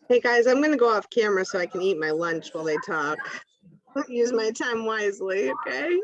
Hey guys, I'm gonna go off camera so I can eat my lunch while they talk. Use my time wisely, okay?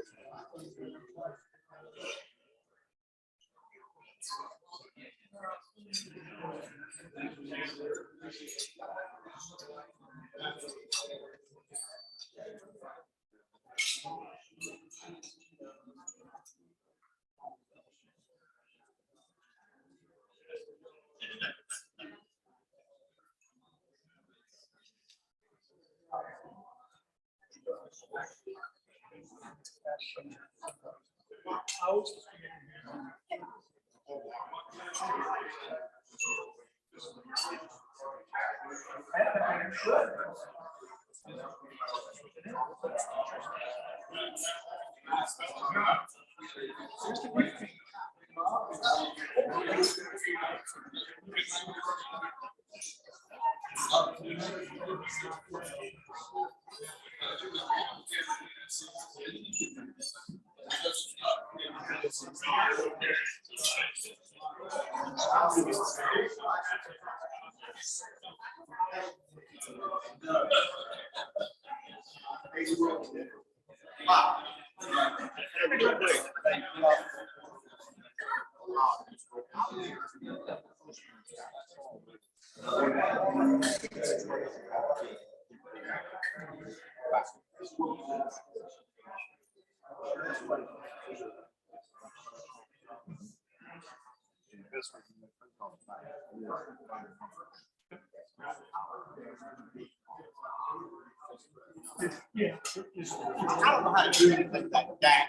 Yeah. I don't know how to do anything that.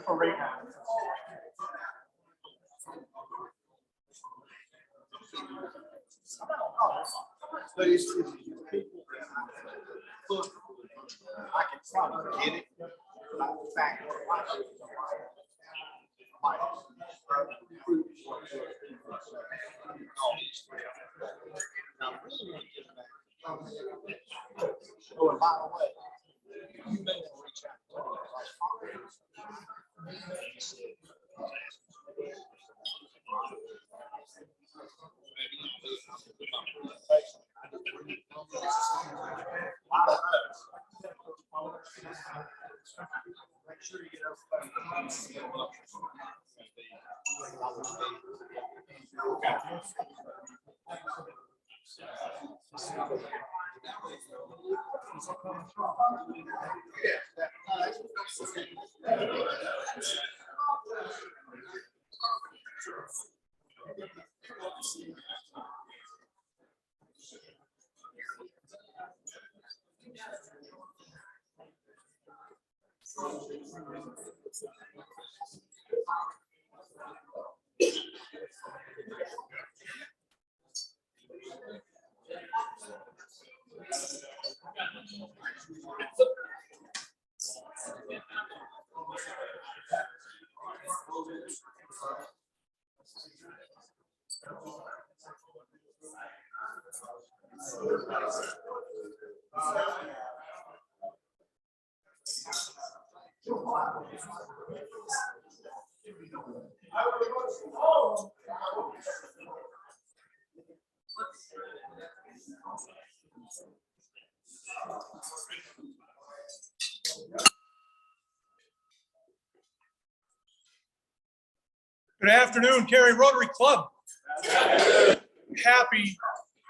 For right now. But it's people. I can probably get it. But the fact oh, and by the way, you may reach out to make sure you get Good afternoon, Cary Rotary Club. Happy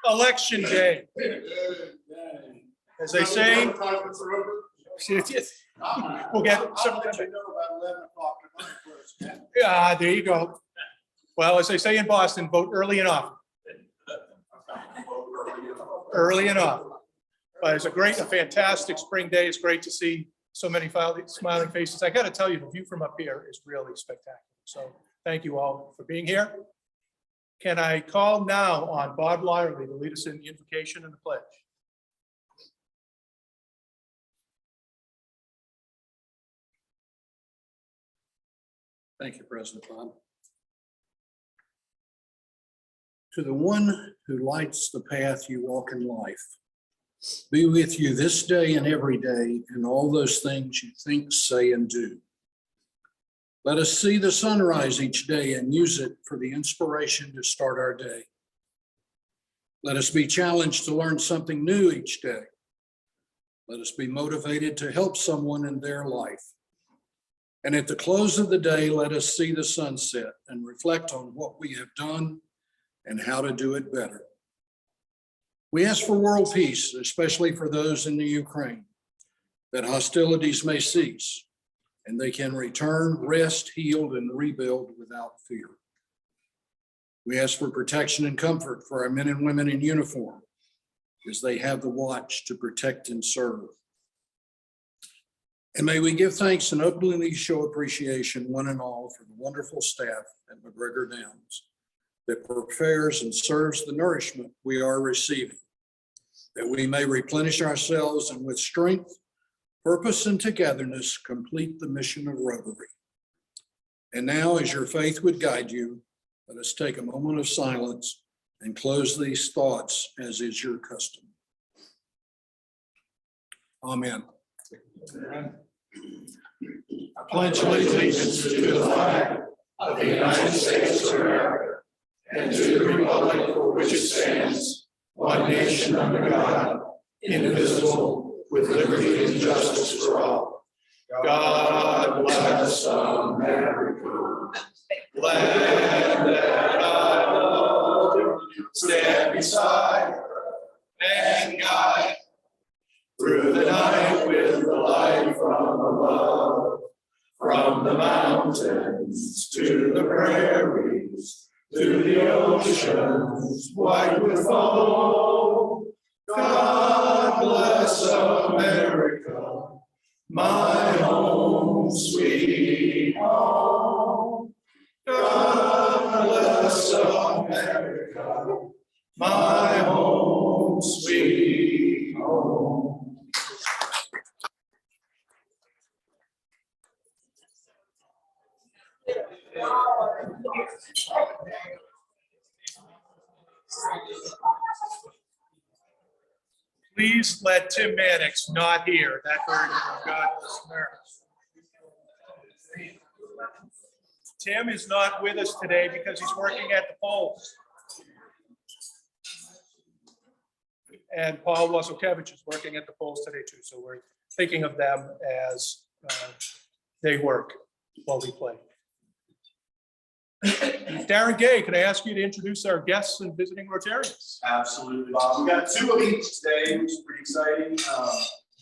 Election Day. As they say, we'll get some. Yeah, there you go. Well, as they say in Boston, vote early and often. Early and often. But it's a fantastic spring day. It's great to see so many smiling faces. I got to tell you, the view from up here is really spectacular. So thank you all for being here. Can I call now on Bob Lyerly to lead us in the invocation and the pledge? Thank you, President Bob. To the one who lights the path you walk in life, be with you this day and every day in all those things you think, say, and do. Let us see the sunrise each day and use it for the inspiration to start our day. Let us be challenged to learn something new each day. Let us be motivated to help someone in their life. And at the close of the day, let us see the sunset and reflect on what we have done and how to do it better. We ask for world peace, especially for those in the Ukraine, that hostilities may cease and they can return, rest, healed, and rebuild without fear. We ask for protection and comfort for our men and women in uniform as they have the watch to protect and serve. And may we give thanks and openly show appreciation, one and all, for the wonderful staff at McGregor Downs that prepares and serves the nourishment we are receiving, that we may replenish ourselves and with strength, purpose, and togetherness complete the mission of Rotary. And now, as your faith would guide you, let us take a moment of silence and close these thoughts as is your custom. Amen. I pledge allegiance to the flag of the United States of America and to the republic for which it stands, one nation under God, indivisible, with liberty and justice for all. God bless America. Land that I love, stand beside and guide through the night with the light from above, from the mountains to the prairies, to the oceans white with foam. God bless America, my home, sweet home. God bless America, my home, sweet home. Please let Tim Mannix not hear that version of God Bless America. Tim is not with us today because he's working at the polls. And Paul Wasokevich is working at the polls today too. So we're thinking of them as they work while we play. Darren Gay, can I ask you to introduce our guests and visiting Rotarians? Absolutely, Bob. We got two of each today, which is pretty exciting.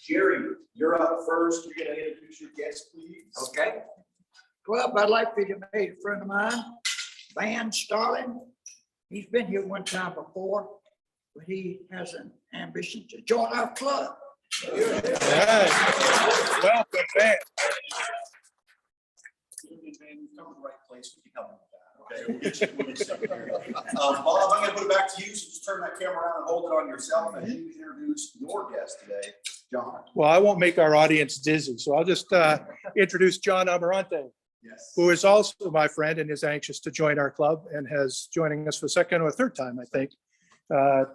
Jerry, you're up first. You're going to introduce your guest, please. Okay. Well, I'd like for you to meet a friend of mine, Van Starling. He's been here one time before, but he has an ambition to join our club. Yes. Welcome, Van. You've come to the right place. We can help you with that. Okay. We'll get you. Bob, I'm going to put it back to you. So just turn that camera around and hold it on yourself, and you introduce your guest today, John. Well, I won't make our audience dizzy, so I'll just introduce John Amarante, Yes. who is also my friend and is anxious to join our club and has joining us for the second or third time, I think,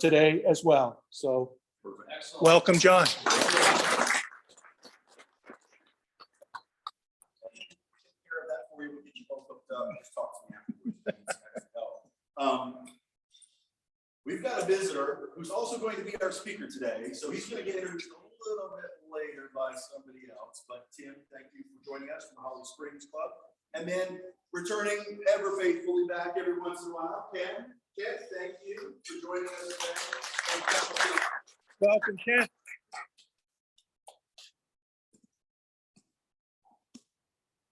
today as well. So Perfect. welcome, John. We'll get you both hooked up. Just talk to me afterwards. We've got a visitor who's also going to be our speaker today. So he's going to get introduced a little bit later by somebody else. But Tim, thank you for joining us from the Holly Springs Club. And then returning ever faithfully back every once in a while, Ken. Ken, thank you for joining us today. Welcome, Ken.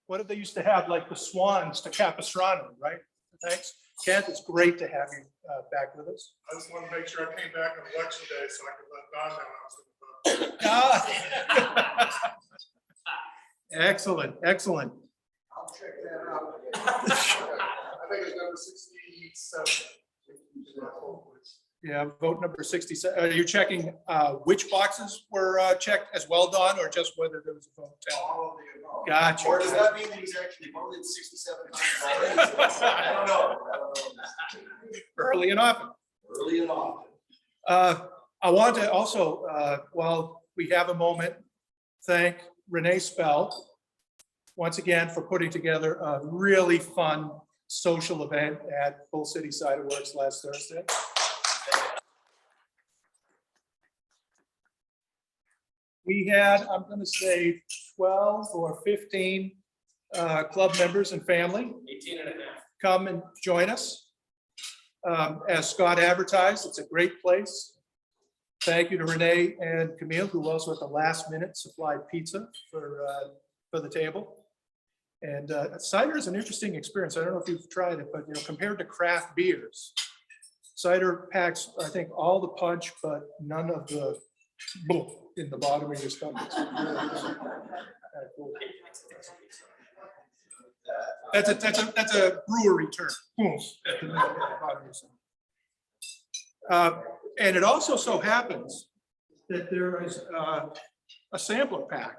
What did they used to have, like the swans to Capistrano, right? Thanks. Kent, it's great to have you back with us. I just want to make sure I came back on election day so I could let Don know I was in the vote. Excellent, excellent. I'll check that out. I think it's number 67. Yeah, vote number 67. Are you checking which boxes were checked as well, Don, or just whether there was a vote tally? All of the above. Gotcha. Or does that mean that he's actually voted 67 times already? I don't know. Early and often. Early and often. I want to also, while we have a moment, thank Renee Spell once again for putting together a really fun social event at Bull City Cider Works last Thursday. We had, I'm going to say 12 or 15 club members and family 18 and a half. come and join us. As Scott advertised, it's a great place. Thank you to Renee and Camille, who also at the last minute supplied pizza for the table. And cider is an interesting experience. I don't know if you've tried it, but compared to craft beers, cider packs, I think, all the punch, but none of the boom in the bottom of your stomach. That's a brewery term. Boom at the bottom of your stomach. And it also so happens that there is a sampler pack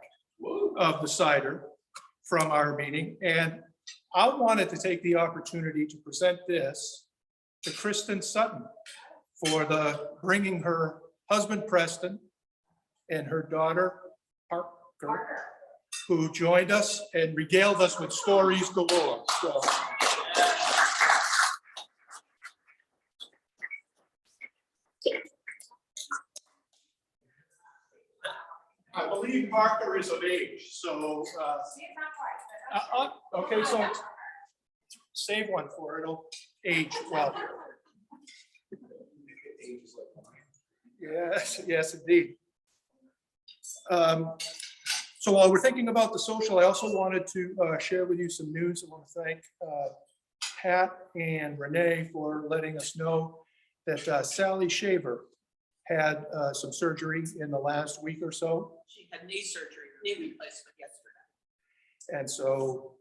of the cider from our meeting. And I wanted to take the opportunity to present this to Kristen Sutton for bringing her husband Preston and her daughter Parker, who joined us and regaled us with stories galore. So. I believe Parker is of age, so. Okay, so save one for her. It'll age well. Yes, yes, indeed. So while we're thinking about the social, I also wanted to share with you some news. I want to thank Pat and Renee for letting us know that Sally Shaver had some surgery in the last week or so. She had knee surgery, knee replacement yesterday. And so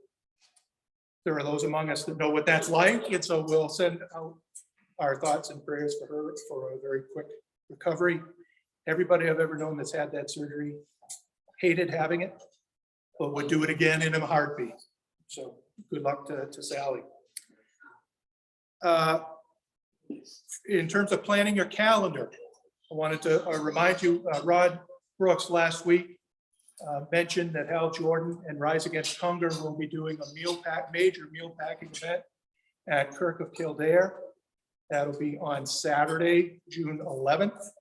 there are those among us that know what that's like. And so we'll send out our thoughts and prayers for her for a very quick recovery. Everybody I've ever known that's had that surgery hated having it, but would do it again in a heartbeat. So good luck to Sally. In terms of planning your calendar, I wanted to remind you, Rod Brooks last week mentioned that Hal Jordan and Rise Against Hunger will be doing a major meal packing event at Kirk of Kildare. That'll be on Saturday, June 11th.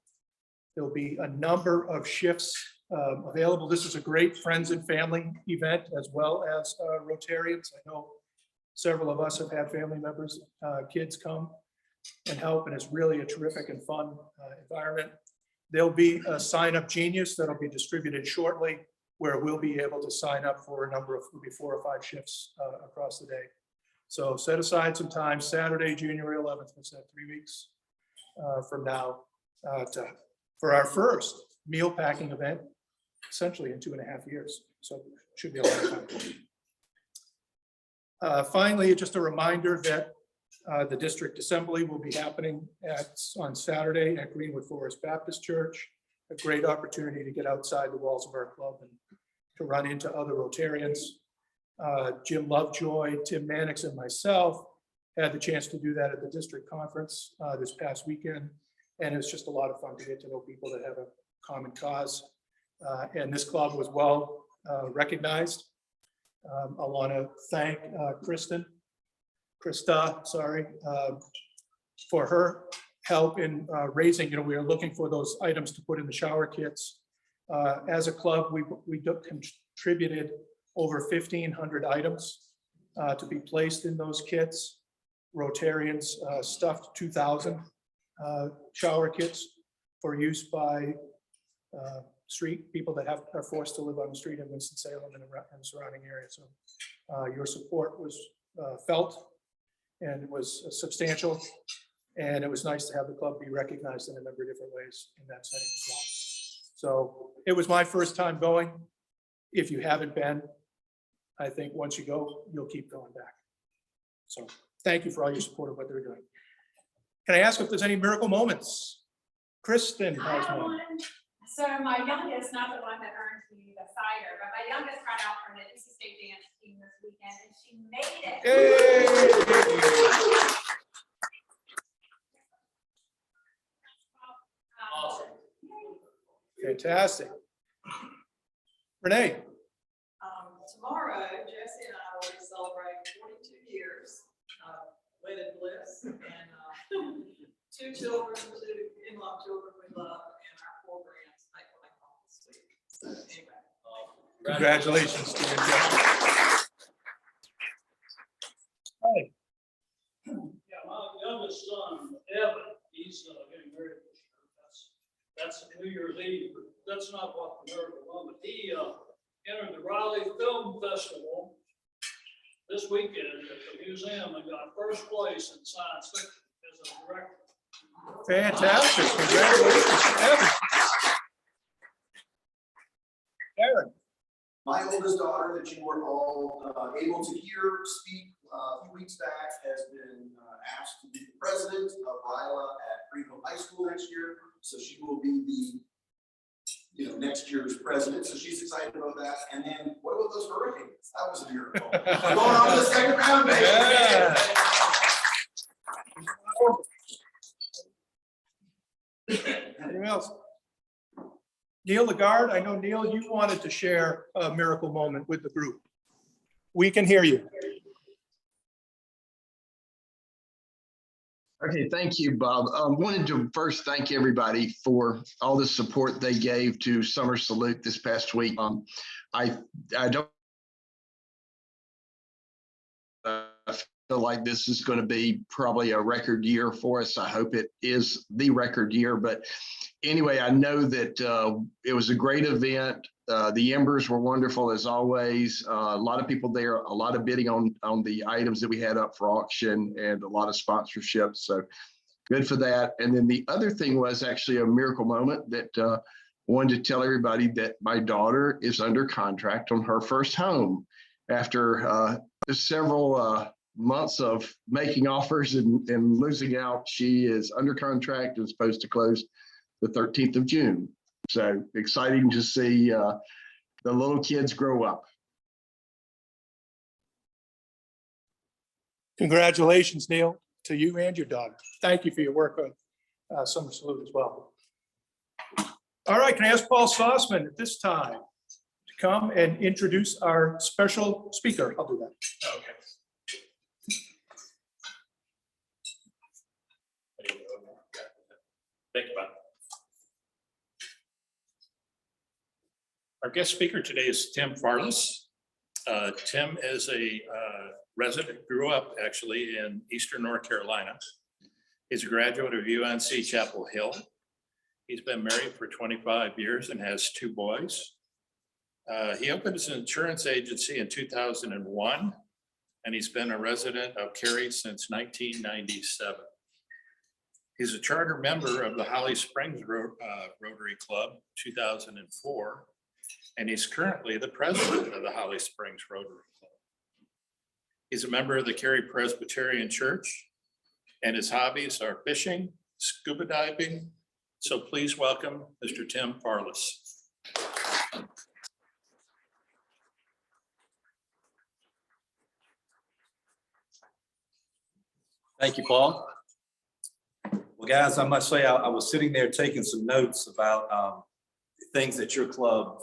There'll be a number of shifts available. This is a great friends and family event as well as Rotarians. I know several of us have had family members, kids come and help, and it's really a terrific and fun environment. There'll be a sign up genius that'll be distributed shortly where we'll be able to sign up for a number of, maybe 4 or 5 shifts across the day. So set aside some time, Saturday, January 11th, what's that, 3 weeks from now, for our first meal packing event, essentially in 2.5 years. So it should be a lot of fun. Finally, just a reminder that the district assembly will be happening on Saturday at Greenwood Forest Baptist Church. A great opportunity to get outside the walls of our club and to run into other Rotarians. Jim Lovejoy, Tim Mannix, and myself had the chance to do that at the district conference this past weekend. And it's just a lot of fun to get to know people that have a common cause. And this club was well recognized. I want to thank Krista, for her help in raising, we are looking for those items to put in the shower kits. As a club, we contributed over 1,500 items to be placed in those kits. Rotarians stuffed 2,000 shower kits for use by street people that are forced to live on the street in Winston-Salem and the surrounding area. So your support was felt and it was substantial. And it was nice to have the club be recognized in a number of different ways in that setting as well. So it was my first time going. If you haven't been, I think once you go, you'll keep going back. So thank you for all your support of what they're doing. Can I ask if there's any miracle moments? Kristen has one. So my youngest, not the one that earned me the cider, but my youngest tried out for the NC State dance team this weekend and she made it. Hey. Awesome. Fantastic. Renee. Tomorrow, And 2 children, 2 in-law children we love, and our 4 grands, like what I call this week. So anyway. Congratulations to you. Hey, Yeah, my youngest son, Evan, he's getting married this year. That's New Year's Eve, but that's not what the miracle moment. He entered the Raleigh Film Festival this weekend at the museum and got first place in science fiction as a director. fantastic. Congratulations, Evan. Aaron. My oldest daughter that you were all able to hear speak a few weeks back has been asked to be the president of RILA at Greenville High School next year. So she will be the next year's president. So she's excited about that. And then what about those hurricanes? That was a miracle. We're going on to the second round, baby. Yeah. Anything else? Neil Lagarde, I know, Neil, you wanted to share a miracle moment with the group. We can hear you. Okay, thank you, Bob. Wanted to first thank everybody for all the support they gave to Summer Salute this past week. I don't feel like this is going to be probably a record year for us. I hope it is the record year, but anyway, I know that it was a great event. The Embers were wonderful as always. A lot of people there, a lot of bidding on the items that we had up for auction and a lot of sponsorships. So good for that. And then the other thing was actually a miracle moment that wanted to tell everybody that my daughter is under contract on her first home after several months of making offers and losing out. She is under contract and supposed to close the 13th of June. So exciting to see the little kids grow up. Congratulations, Neil, to you and your daughter. Thank you for your work on Summer Salute as well. All right, can I ask Paul Sauceman at this time to come and introduce our special speaker? I'll do that. Okay. Thank you, Bob. Our guest speaker today is Tim Farless. Tim is a resident, grew up actually in Eastern North Carolina. He's a graduate of UNC Chapel Hill. He's been married for 25 years and has 2 boys. He opened his insurance agency in 2001, and he's been a resident of Cary since 1997. He's a charter member of the Holly Springs Rotary Club, 2004, and he's currently the president of the Holly Springs Rotary Club. He's a member of the Cary Presbyterian Church, and his hobbies are fishing, scuba diving. So please welcome Mr. Tim Farless. Thank you, Paul. Well, guys, I must say I was sitting there taking some notes about things that your club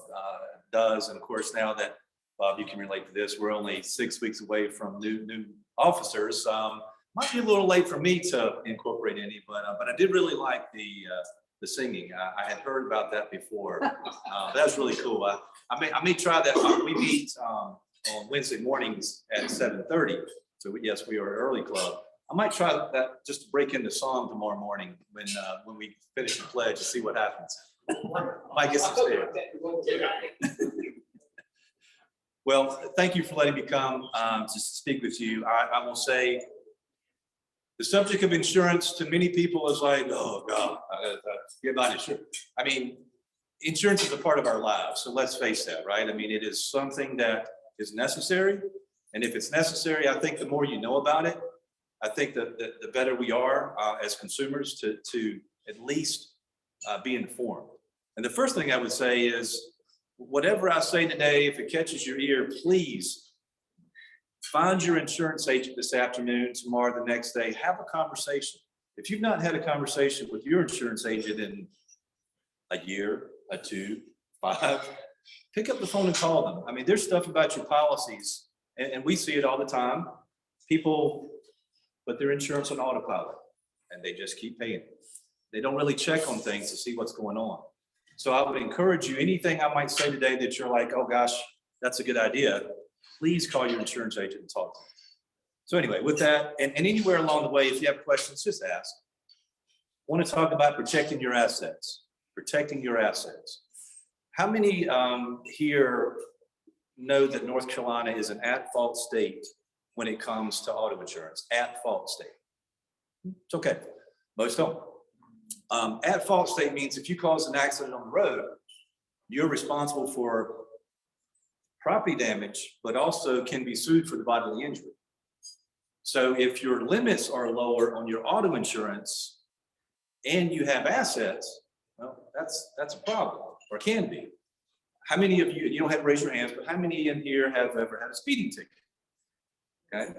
does. And of course, now that, Bob, you can relate to this, we're only 6 weeks away from new officers. Might be a little late for me to incorporate any, but I did really like the singing. I had heard about that before. That's really cool. I may try that. We meet on Wednesday mornings at 7:30. So yes, we are an early club. I might try that just to break into song tomorrow morning when we finish the pledge to see what happens. Might get some stairs. Well, thank you for letting me come to speak with you. I will say the subject of insurance to many people is like, oh God, get my insurance. I mean, insurance is a part of our lives. So let's face that, right? I mean, it is something that is necessary. And if it's necessary, I think the more you know about it, I think that the better we are as consumers to at least be informed. And the first thing I would say is, whatever I say today, if it catches your ear, please find your insurance agent this afternoon, tomorrow, the next day, have a conversation. If you've not had a conversation with your insurance agent in a year, 2, 5, pick up the phone and call them. I mean, there's stuff about your policies, and we see it all the time. People put their insurance on autopilot and they just keep paying. They don't really check on things to see what's going on. So I would encourage you, anything I might say today that you're like, oh gosh, that's a good idea, please call your insurance agent and talk to them. So anyway, with that, and anywhere along the way, if you have questions, just ask. I want to talk about protecting your assets, protecting your assets. How many here know that North Carolina is an at-fault state when it comes to auto insurance? At-fault state. It's okay. Most don't. At-fault state means if you cause an accident on the road, you're responsible for property damage, but also can be sued for the bodily injury. So if your limits are lower on your auto insurance and you have assets, well, that's a problem, or can be. How many of you, you don't have to raise your hands, but how many in here have ever had a speeding ticket? Okay.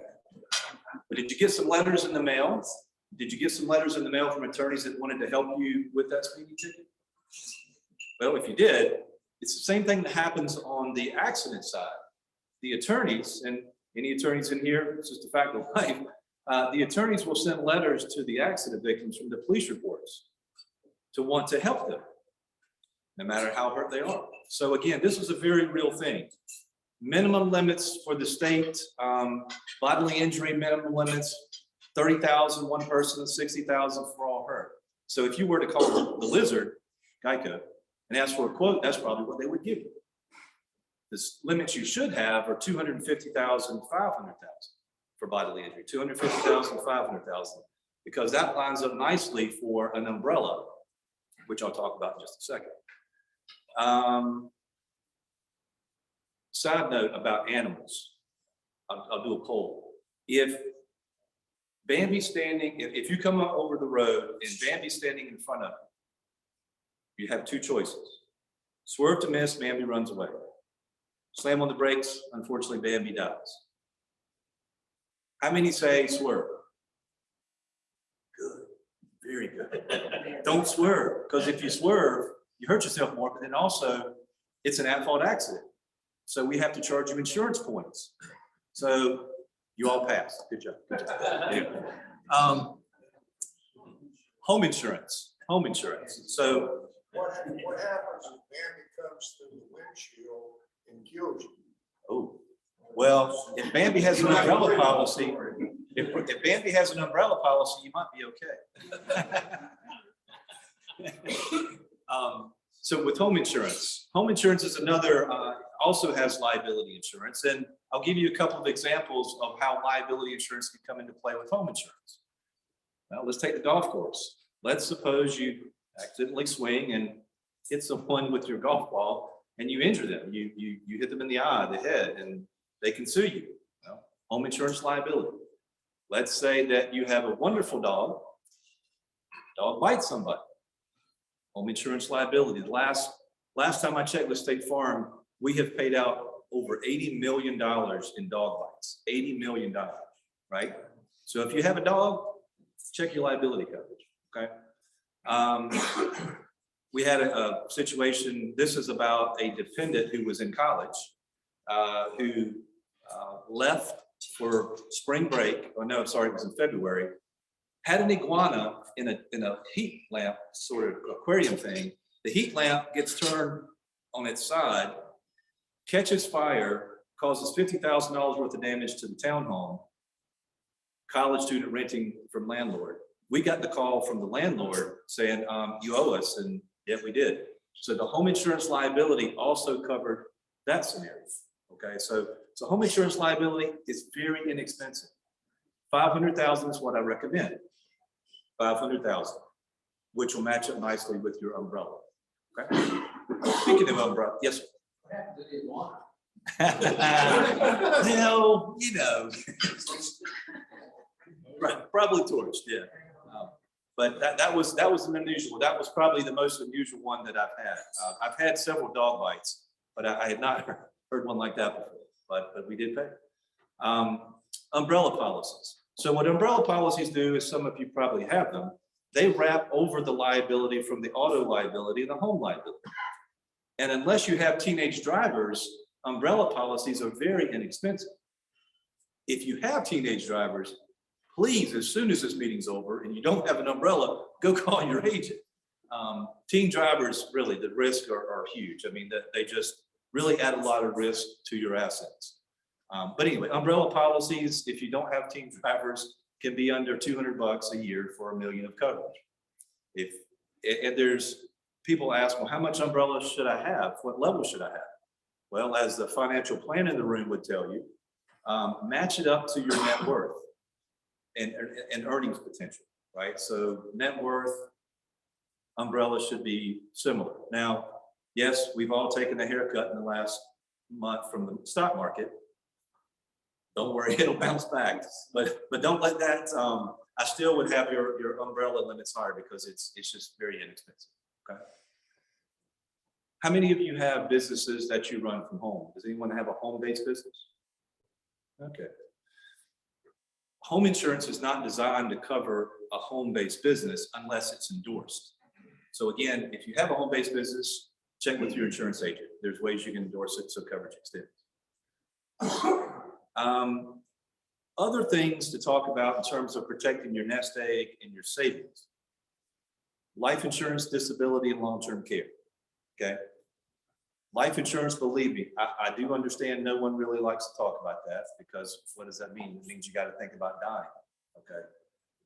But did you get some letters in the mail? Did you get some letters in the mail from attorneys that wanted to help you with that speeding ticket? Well, if you did, it's the same thing that happens on the accident side. The attorneys, and any attorneys in here, it's just a fact of life, the attorneys will send letters to the accident victims from the police reports to want to help them, no matter how hurt they are. So again, this is a very real thing. Minimum limits for the state, bodily injury minimum limits, 30,000 one person, 60,000 for all hurt. So if you were to call the Lizard, Geico, and ask for a quote, that's probably what they would give you. The limits you should have are 250,000, 500,000 for bodily injury, 250,000, 500,000, because that lines up nicely for an umbrella, which I'll talk about in just a second. Side note about animals, I'll do a poll. If Bambi's standing, if you come up over the road and Bambi's standing in front of you, you have two choices. Swerve to miss, Bambi runs away. Slam on the brakes, unfortunately, Bambi dies. How many say swerve? Good, very good. Don't swerve, because if you swerve, you hurt yourself more, but then also it's an at-fault accident. So we have to charge you insurance points. So you all passed, good job. Good job. Anyway. Home insurance. So What happens if Bambi comes through the windshield and kills you? oh, well, if Bambi has an umbrella policy, if Bambi has an umbrella policy, you might be okay. So with home insurance is another, also has liability insurance. And I'll give you a couple of examples of how liability insurance can come into play with home insurance. Now, let's take the golf course. Let's suppose you accidentally swing and hit someone with your golf ball and you injure them. You hit them in the eye, the head, and they can sue you. Well, home insurance liability. Let's say that you have a wonderful dog. Dog bites somebody. Home insurance liability. The last time I checked with State Farm, we have paid out over $80 million in dog bites. $80 million, right? So if you have a dog, check your liability coverage, okay? We had a situation, this is about a defendant who was in college, who left for spring break, oh no, sorry, it was in February, had an iguana in a heat lamp sort of aquarium thing. The heat lamp gets turned on its side, catches fire, causes $50,000 worth of damage to the townhome. College student renting from landlord. We got the call from the landlord saying, you owe us, and yeah, we did. So the home insurance liability also covered that scenario. Okay, so home insurance liability is very inexpensive. 500,000 is what I recommend. 500,000, which will match up nicely with your umbrella. Okay. Speaking of umbrella, yes, sir. What happened to the iguana? Well, you know, right, probably torched, yeah. But that was an unusual. That was probably the most unusual one that I've had. I've had several dog bites, but I had not heard one like that before. But we did pay. Umbrella policies. So what umbrella policies do is, some of you probably have them, they wrap over the liability from the auto liability and the home liability. And unless you have teenage drivers, umbrella policies are very inexpensive. If you have teenage drivers, please, as soon as this meeting's over and you don't have an umbrella, go call your agent. Team drivers, really, the risks are huge. I mean, they just really add a lot of risk to your assets. But anyway, umbrella policies, if you don't have team drivers, can be under $200 a year for $1 million of coverage. And there's people ask, well, how much umbrella should I have? What level should I have? Well, as the financial plan in the room would tell you, match it up to your net worth and earnings potential, right? So net worth, umbrella should be similar. Now, yes, we've all taken a haircut in the last month from the stock market. Don't worry, it'll bounce back. But don't let that, I still would have your umbrella limits higher because it's just very inexpensive, okay? How many of you have businesses that you run from home? Does anyone have a home-based business? Okay. Home insurance is not designed to cover a home-based business unless it's endorsed. So again, if you have a home-based business, check with your insurance agent. There's ways you can endorse it so coverage extends. Other things to talk about in terms of protecting your nest egg and your savings. Life insurance, disability, and long-term care, okay? Life insurance, believe me, I do understand no one really likes to talk about that because what does that mean? It means you got to think about dying, okay?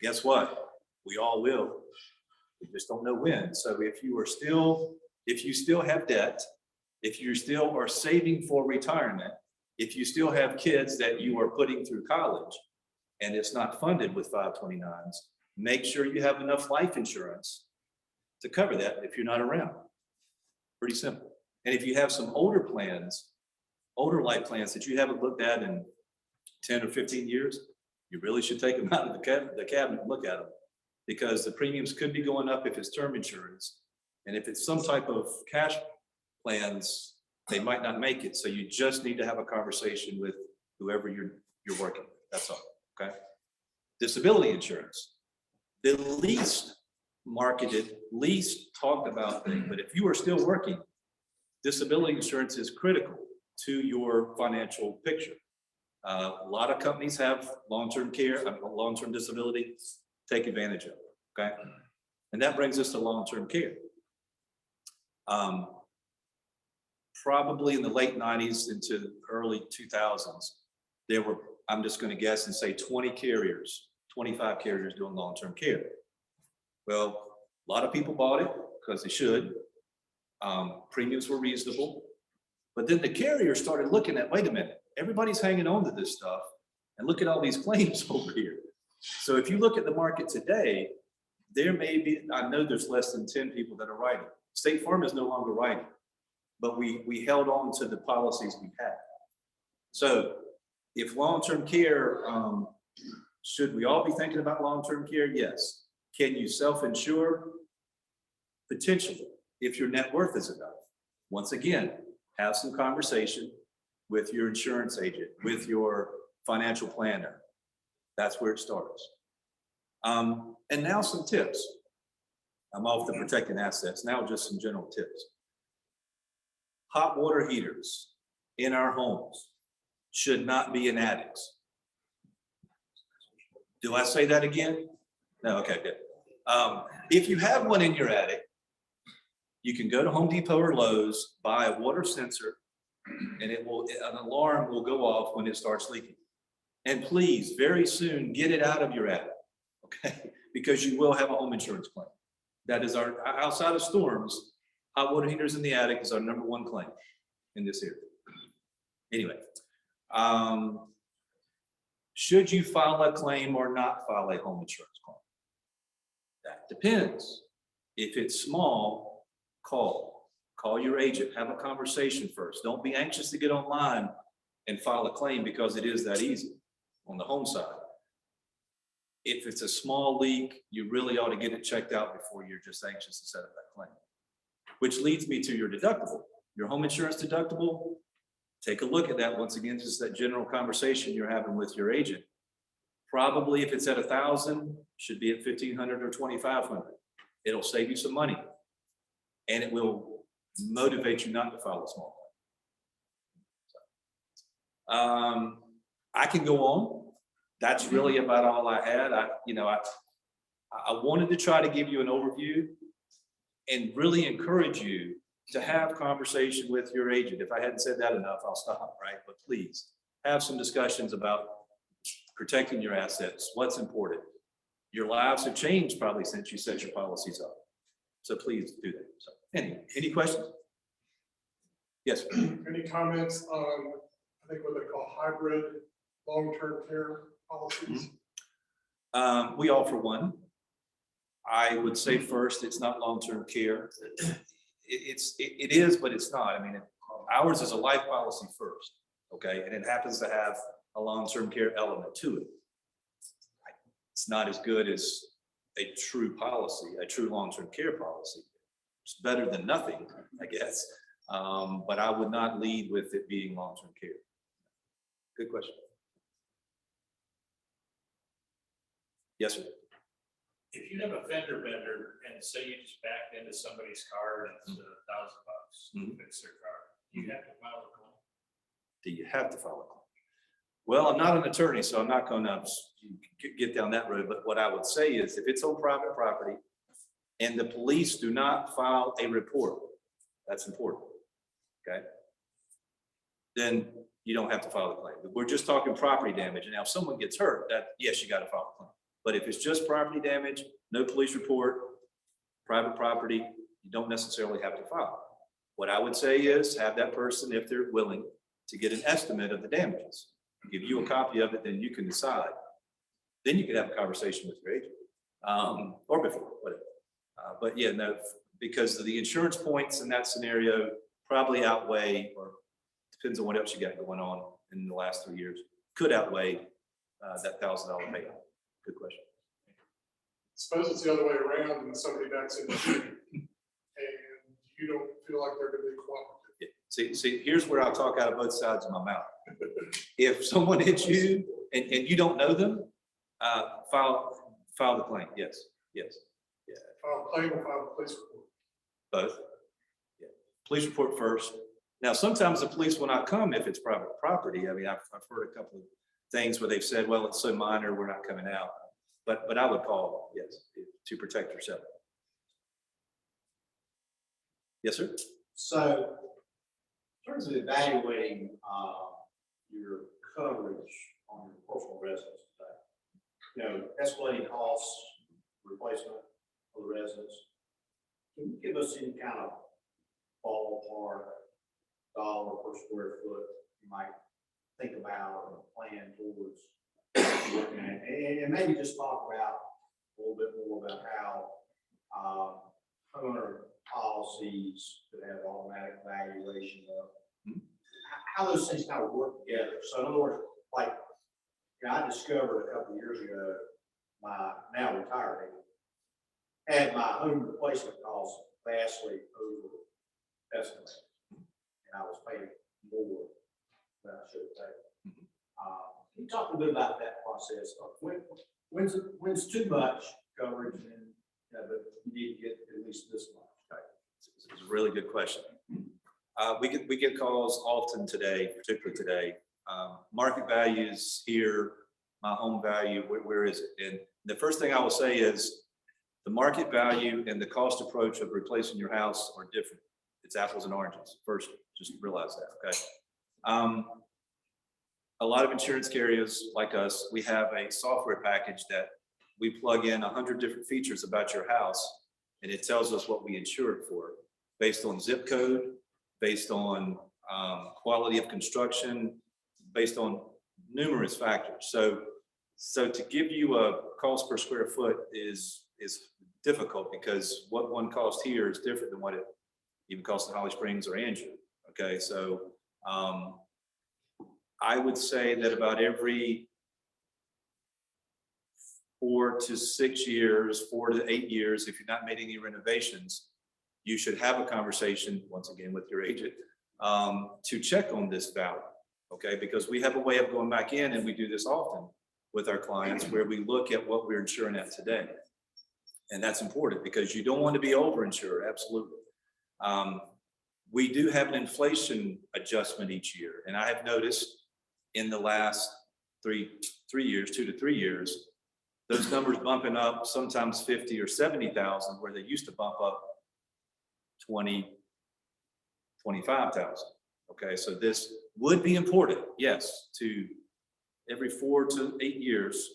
Guess what? We all will. We just don't know when. So if you still have debt, if you still are saving for retirement, if you still have kids that you are putting through college and it's not funded with 529s, make sure you have enough life insurance to cover that if you're not around. Pretty simple. And if you have some older plans, older life plans that you haven't looked at in 10 or 15 years, you really should take them out of the cabinet and look at them because the premiums could be going up if it's term insurance. And if it's some type of cash plans, they might not make it. So you just need to have a conversation with whoever you're working with. That's all, okay? Disability insurance, the least marketed, least talked about thing, but if you are still working, disability insurance is critical to your financial picture. A lot of companies have long-term care, long-term disability, take advantage of it, okay? And that brings us to long-term care. Probably in the late 90s into early 2000s, there were, I'm just going to guess and say 20 carriers, 25 carriers doing long-term care. Well, a lot of people bought it because they should. Premiums were reasonable. But then the carriers started looking at, wait a minute, everybody's hanging on to this stuff and look at all these claims over here. So if you look at the market today, there may be, I know there's less than 10 people that are writing. State Farm is no longer writing. But we held on to the policies we had. So if long-term care, should we all be thinking about long-term care? Yes. Can you self-insure? Potentially, if your net worth is enough. Once again, have some conversation with your insurance agent, with your financial planner. That's where it starts. And now some tips. I'm off the protecting assets. Now just some general tips. Hot water heaters in our homes should not be in attics. Do I say that again? No, okay, good. If you have one in your attic, you can go to Home Depot or Lowe's, buy a water sensor, and an alarm will go off when it starts leaking. And please, very soon, get it out of your attic, okay? Because you will have a home insurance claim. That is outside of storms, hot water heaters in the attic is our #1 claim in this area. Anyway, should you file a claim or not file a home insurance claim? That depends. If it's small, call your agent, have a conversation first. Don't be anxious to get online and file a claim because it is that easy on the home side. If it's a small leak, you really ought to get it checked out before you're just anxious to set up that claim. Which leads me to your deductible. Your home insurance deductible, take a look at that. Once again, just that general conversation you're having with your agent. Probably if it's at 1,000, should be at 1,500 or 2,500. It'll save you some money. And it will motivate you not to file a small claim. I can go on, That's really about all I had. I wanted to try to give you an overview and really encourage you to have conversation with your agent. If I hadn't said that enough, I'll stop, right? But please have some discussions about protecting your assets, what's important. Your lives have changed probably since you set your policies up. So please do that. So any questions? Yes. Sir. Any comments on, I think what they call hybrid long-term care policies? We offer one. I would say first, it's not long-term care. It is, but it's not. I mean, ours is a life policy first, okay? And it happens to have a long-term care element to it. It's not as good as a true policy, a true long-term care policy. It's better than nothing, I guess. But I would not lead with it being long-term care. Good question. Yes, sir. If you have a fender bender and say you just backed into somebody's car and it's $1,000 to fix their car, you have to file a claim. Do you have to file a claim? Well, I'm not an attorney, so I'm not going to get down that road. But what I would say is if it's on private property and the police do not file a report, that's important, okay? Then you don't have to file a claim. But we're just talking property damage. And now if someone gets hurt, that yes, you got to file a claim. But if it's just property damage, no police report, private property, you don't necessarily have to file. What I would say is have that person, if they're willing, to get an estimate of the damages. Give you a copy of it, then you can decide. Then you could have a conversation with your agent, or before, whatever. But yeah, no, because the insurance points in that scenario probably outweigh, or depends on what else you got going on in the last 3 years, could outweigh that $1,000 payout. Good question. Suppose it's the other way around and somebody backs into you and you don't feel like they're going to be cooperative. Yeah. See, here's where I'll talk out of both sides of my mouth. If someone hits you and you don't know them, file the claim. Yes. Yeah. File a claim or file a police report? Both. Yeah. Police report first. Now, sometimes the police will not come if it's private property. I mean, I've heard a couple of things where they've said, well, it's so minor, we're not coming out. But I would call, yes, to protect yourself. Yes, sir. So in terms of evaluating your coverage on your personal residence, escalating costs, replacement of the residence, can you give us any kind of ballpark dollar per square foot you might think about or plan towards looking at, and maybe just talk about a little bit more about how homeowner policies that have automatic valuation of how those things kind of work together. So in other words, like I discovered a couple of years ago, my now retired had my home replacement costs vastly over estimated, and I was paying more than I should have paid. Can you talk a bit about that process of when's too much coverage and but you need to get at least this much? Okay. It's a really good question. We get calls often today, particularly today. Market values here, my home value, where is it? And the first thing I will say is the market value and the cost approach of replacing your house are different. It's apples and oranges. First, just realize that, okay? A lot of insurance carriers like us, we have a software package that we plug in 100 different features about your house, and it tells us what we insured for based on zip code, based on quality of construction, based on numerous factors. So to give you a cost per square foot is difficult because what one cost here is different than what it even costs in Holly Springs or Andrew. Okay, so I would say that about every 4 to 6 years, 4 to 8 years, if you're not made any renovations, you should have a conversation once again with your agent to check on this value. Okay, because we have a way of going back in, and we do this often with our clients where we look at what we're insuring at today. And that's important because you don't want to be overinsured, absolutely. We do have an inflation adjustment each year. And I have noticed in the last 3 years, 2 to 3 years, those numbers bumping up sometimes 50 or 70,000 where they used to bump up 20, 25,000. Okay, so this would be important, yes, to every 4 to 8 years,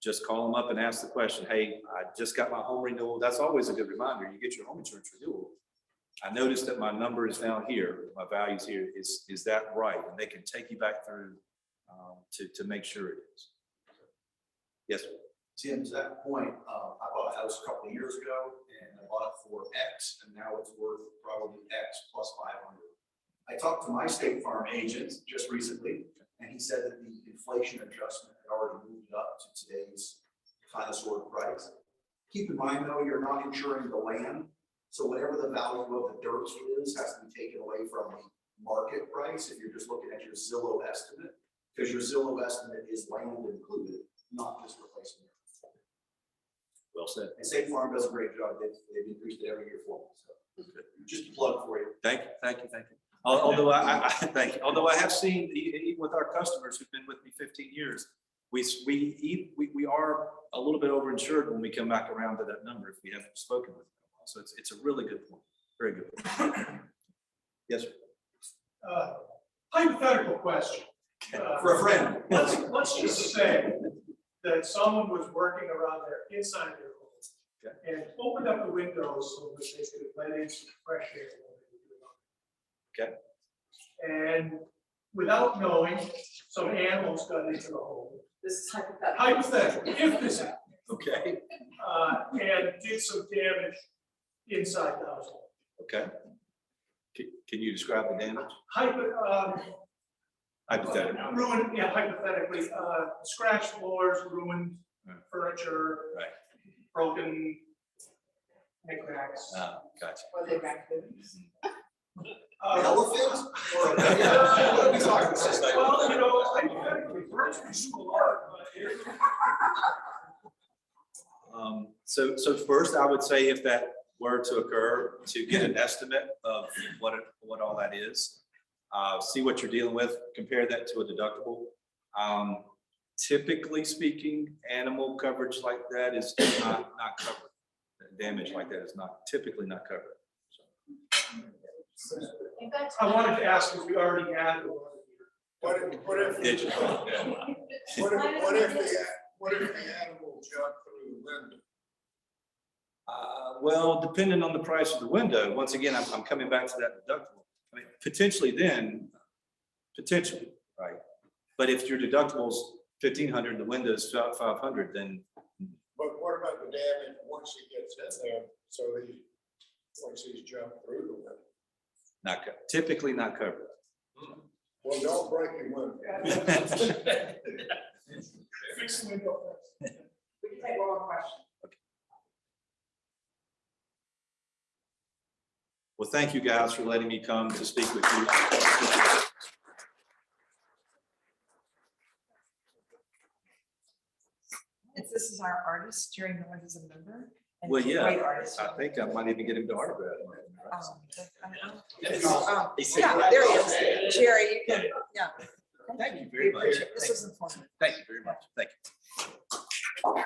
just call them up and ask the question, hey, I just got my home renewal. That's always a good reminder. You get your home insurance renewal. I noticed that my number is down here, my value's here. Is that right? And they can take you back through to make sure it is. Yes, sir. Tim, to that point, I bought a house a couple of years ago and I bought it for X and now it's worth probably X plus 500. I talked to my State Farm agent just recently and he said that the inflation adjustment had already moved up to today's kind of sort of price. Keep in mind though, you're not insuring the land. So whatever the value of the dirt is has to be taken away from the market price if you're just looking at your Zillow estimate, because your Zillow estimate is land included, not just replacement. Well said. And State Farm does a great job. They've increased it every year for me. So just a plug for you. Thank you, thank you, thank you. Although I thank you. Although I have seen even with our customers who've been with me 15 years, we are a little bit overinsured when we come back around to that number if we haven't spoken with them. So it's a really good point. Very good point. Yes, sir. Hypothetical question. For a friend. Let's just say that someone was working around there inside their home and opened up the windows so that they could let in some fresh air. Okay. And without knowing, some animals got into the home. This is hypothetical. Hypothetical, if this happened. Okay. And did some damage inside the house. Okay. Can you describe the damage? Hypothetically, scratched floors, ruined furniture, Right. broken knickknacks. Gotcha. Were they raccoons? Elephant? Well, hypothetically, birds can do a lot. So first, I would say if that were to occur, to get an estimate of what all that is, see what you're dealing with, compare that to a deductible. Typically speaking, animal coverage like that is not covered. Damage like that is typically not covered. I wanted to ask if we already had one. What if the animal jumped through the window? Well, depending on the price of the window, once again, I'm coming back to that deductible. I mean, potentially, right? But if your deductible's $1,500, the window's $500, then. But what about the damage once he gets in there? So once he's jumped through the window? Typically not covered. Well, don't break your window. Fix the window first. We can take one more question. Well, thank you guys for letting me come to speak with you. This is our artist, Jerry Miller, who's a member. And Well, he's a yeah, great artist. I think I might even get him to autograph. Yeah, there he is. Jerry, you can, yeah. Thank you very much. This is important. Thank you very much. Thank you.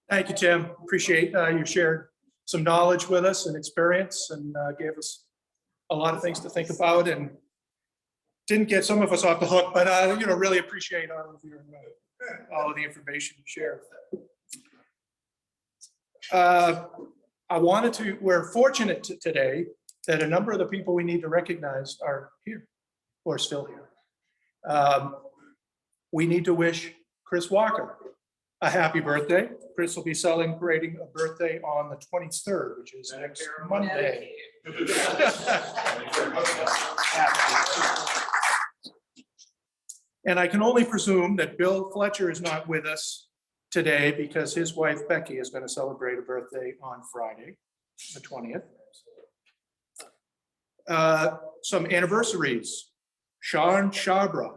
Thank you, Tim. Appreciate you shared some knowledge with us and experience and gave us a lot of things to think about and didn't get some of us off the hook, but really appreciate all of the information you shared. We're fortunate today that a number of the people we need to recognize are here or still here. We need to wish Chris Walker a happy birthday. Chris will be celebrating a birthday on the 23rd, which is next Monday. And I can only presume that Bill Fletcher is not with us today because his wife Becky is going to celebrate a birthday on Friday, the 20th. Some anniversaries. Sean Shabra,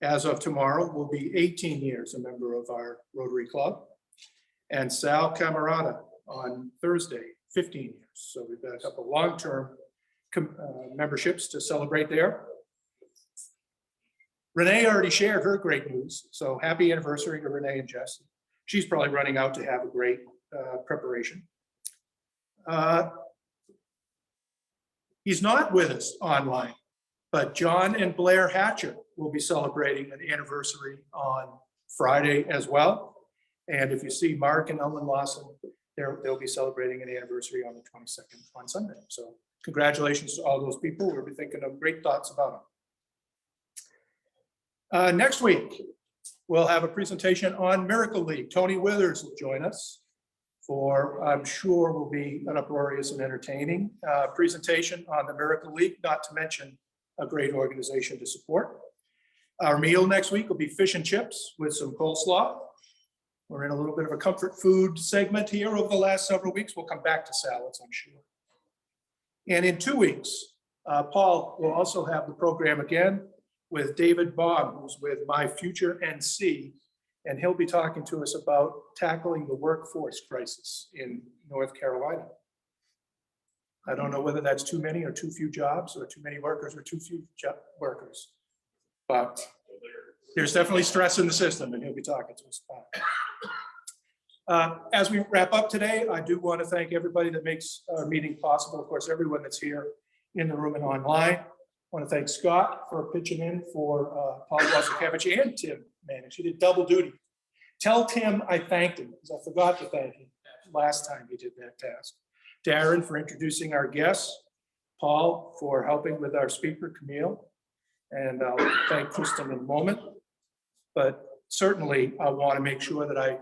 as of tomorrow, will be 18 years a member of our Rotary Club. And Sal Camarada on Thursday, 15 years. So we've got a couple long-term memberships to celebrate there. Renee already shared her great news, so happy anniversary to Renee and Jess. She's probably running out to have a great preparation. He's not with us online, but John and Blair Hatcher will be celebrating an anniversary on Friday as well. And if you see Mark and Ellen Lawson, they'll be celebrating an anniversary on the 22nd on Sunday. So congratulations to all those people. We'll be thinking of great thoughts about them. Next week, we'll have a presentation on Miracle League. Tony Withers will join us for, I'm sure, will be an uproarious and entertaining presentation on the Miracle League, not to mention a great organization to support. Our meal next week will be fish and chips with some coleslaw. We're in a little bit of a comfort food segment here over the last several weeks. We'll come back to salads, I'm sure. And in 2 weeks, Paul will also have the program again with David Baum, who's with My Future NC, and he'll be talking to us about tackling the workforce crisis in North Carolina. I don't know whether that's too many or too few jobs, or too many workers or too few workers, but there's definitely stress in the system, and he'll be talking to us about it. As we wrap up today, I do want to thank everybody that makes our meeting possible. Of course, everyone that's here in the room and online. I want to thank Scott for pitching in for Paul Wasakevich and Tim Manning. She did double duty. Tell Tim I thanked him, because I forgot to thank him last time he did that task. Darren for introducing our guests. Paul for helping with our speaker, Camille. And I'll thank Kristen in a moment. But certainly, I want to make sure that I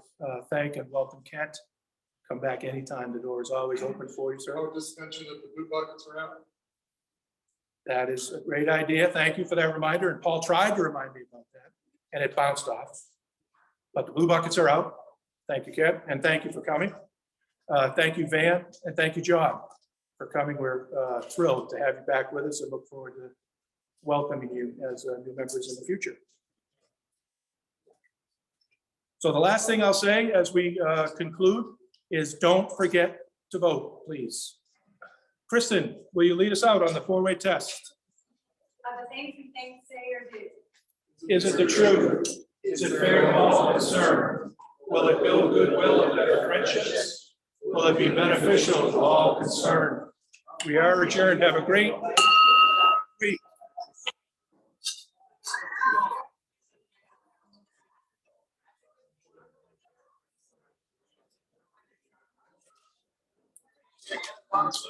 thank and welcome Kent. Come back anytime. The door is always open for you, sir. I would just mention that the boot buckets are out. That is a great idea. Thank you for that reminder. And Paul tried to remind me about that, and it bounced off. But the blue buckets are out. Thank you, Kent, and thank you for coming. Thank you, Van, and thank you, John, for coming. We're thrilled to have you back with us and look forward to welcoming you as new members in the future. So the last thing I'll say as we conclude is don't forget to vote, please. Kristen, will you lead us out on the four-way test? The things you think, say, or do. Is it the truth? Is it fair to all concerned? Will it build goodwill and better friendships? Will it be beneficial to all concerned? We are adjourned. Have a great week. Thanks,